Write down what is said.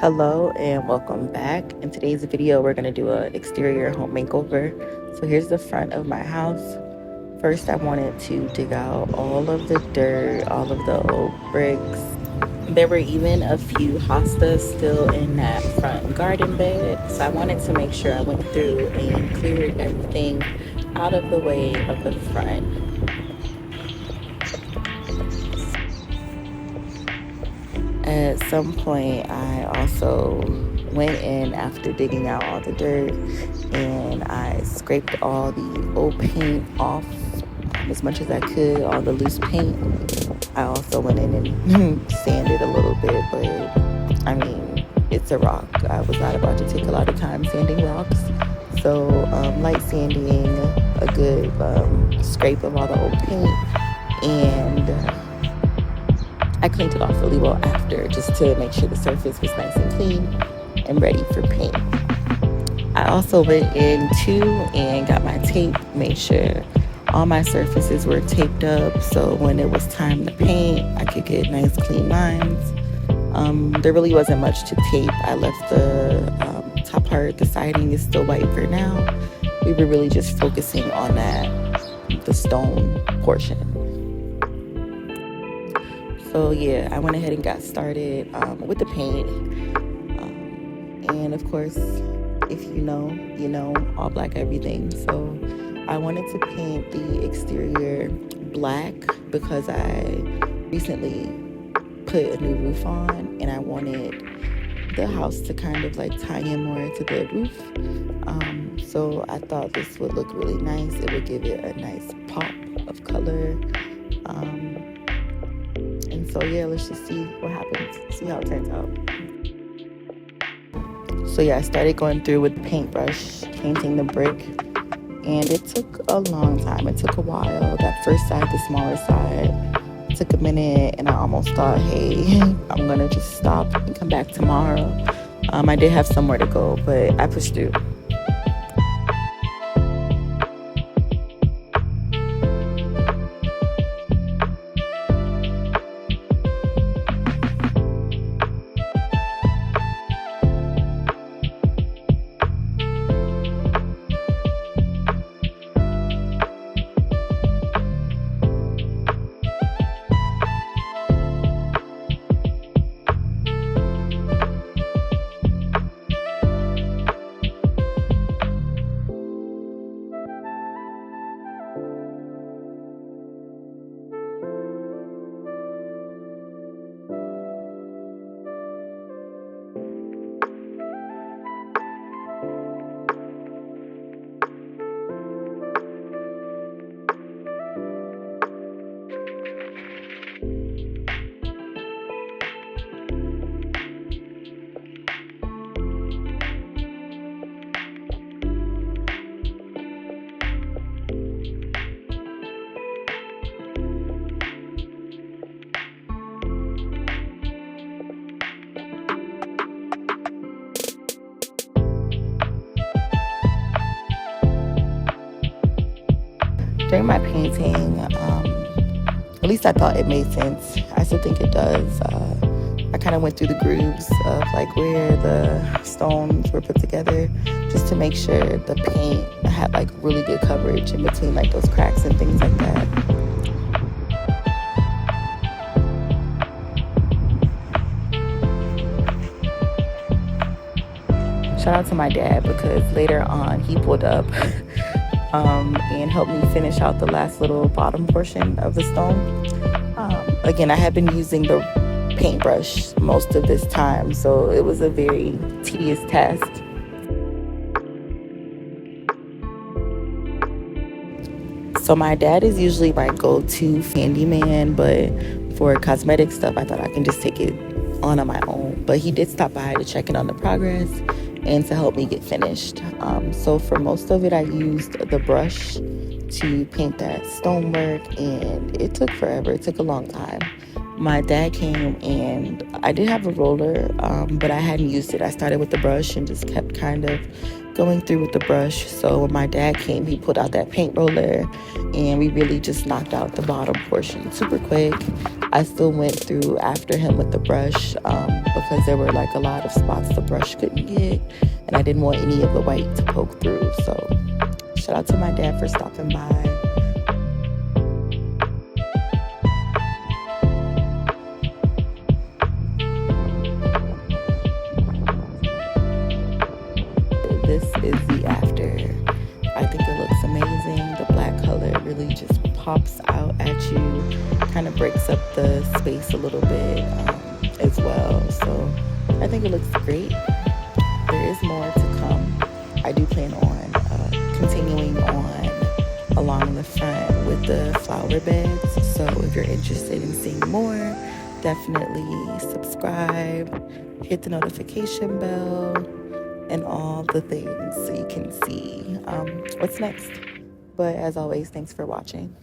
Hello and welcome back. In today's video, we're going to do an exterior home makeover. So here's the front of my house. First, I wanted to dig out all of the dirt, all of the old bricks. There were even a few hostas still in that front garden bed. So I wanted to make sure I went through and cleared everything out of the way of the front. At some point, I also went in after digging out all the dirt and I scraped all the old paint off as much as I could, all the loose paint. I also went in and sanded a little bit, but I mean, it's a rock. I was not about to take a lot of time sanding rocks. So light sanding, a good scrape of all the old paint, and I cleaned it off really well after, just to make sure the surface was nice and clean and ready for paint. I also went in too and got my tape, made sure all my surfaces were taped up, so when it was time to paint, I could get nice clean lines. There really wasn't much to tape. I left the top part, the siding is still white for now. We were really just focusing on the stone portion. So yeah, I went ahead and got started with the paint. And of course, if you know, all black everything. So I wanted to paint the exterior black because I recently put a new roof on and I wanted the house to kind of like tie in more to the roof. So I thought this would look really nice. It would give it a nice pop of color. And so yeah, let's just see what happens, see how it turns out. So yeah, I started going through with the paintbrush, painting the brick, and it took a long time. It took a while. That first side, the smaller side, took a minute, and I almost thought, hey, I'm gonna just stop and come back tomorrow. I did have somewhere to go, but I pushed through. During my painting, at least I thought it made sense. I still think it does. I kind of went through the grooves of like where the stones were put together, just to make sure the paint had like really good coverage in between like those cracks and things like that. Shout out to my dad, because later on he pulled up and helped me finish out the last little bottom portion of the stone. Again, I have been using the paintbrush most of this time, so it was a very tedious task. So my dad is usually my go-to handyman, but for cosmetic stuff, I thought I can just take it on my own. But he did stop by to check in on the progress and to help me get finished. So for most of it, I used the brush to paint that stonework, and it took forever. It took a long time. My dad came and I did have a roller, but I hadn't used it. I started with the brush and just kept kind of going through with the brush. So when my dad came, he pulled out that paint roller and we really just knocked out the bottom portion super quick. I still went through after him with the brush because there were like a lot of spots the brush couldn't get, and I didn't want any of the white to poke through. So shout out to my dad for stopping by. This is the after. I think it looks amazing. The black color really just pops out at you, kind of breaks up the space a little bit as well. So I think it looks great. There is more to come. I do plan on continuing on along the front with the flower beds. So if you're interested in seeing more, definitely subscribe, hit the notification bell, and all the things so you can see what's next. But as always, thanks for watching.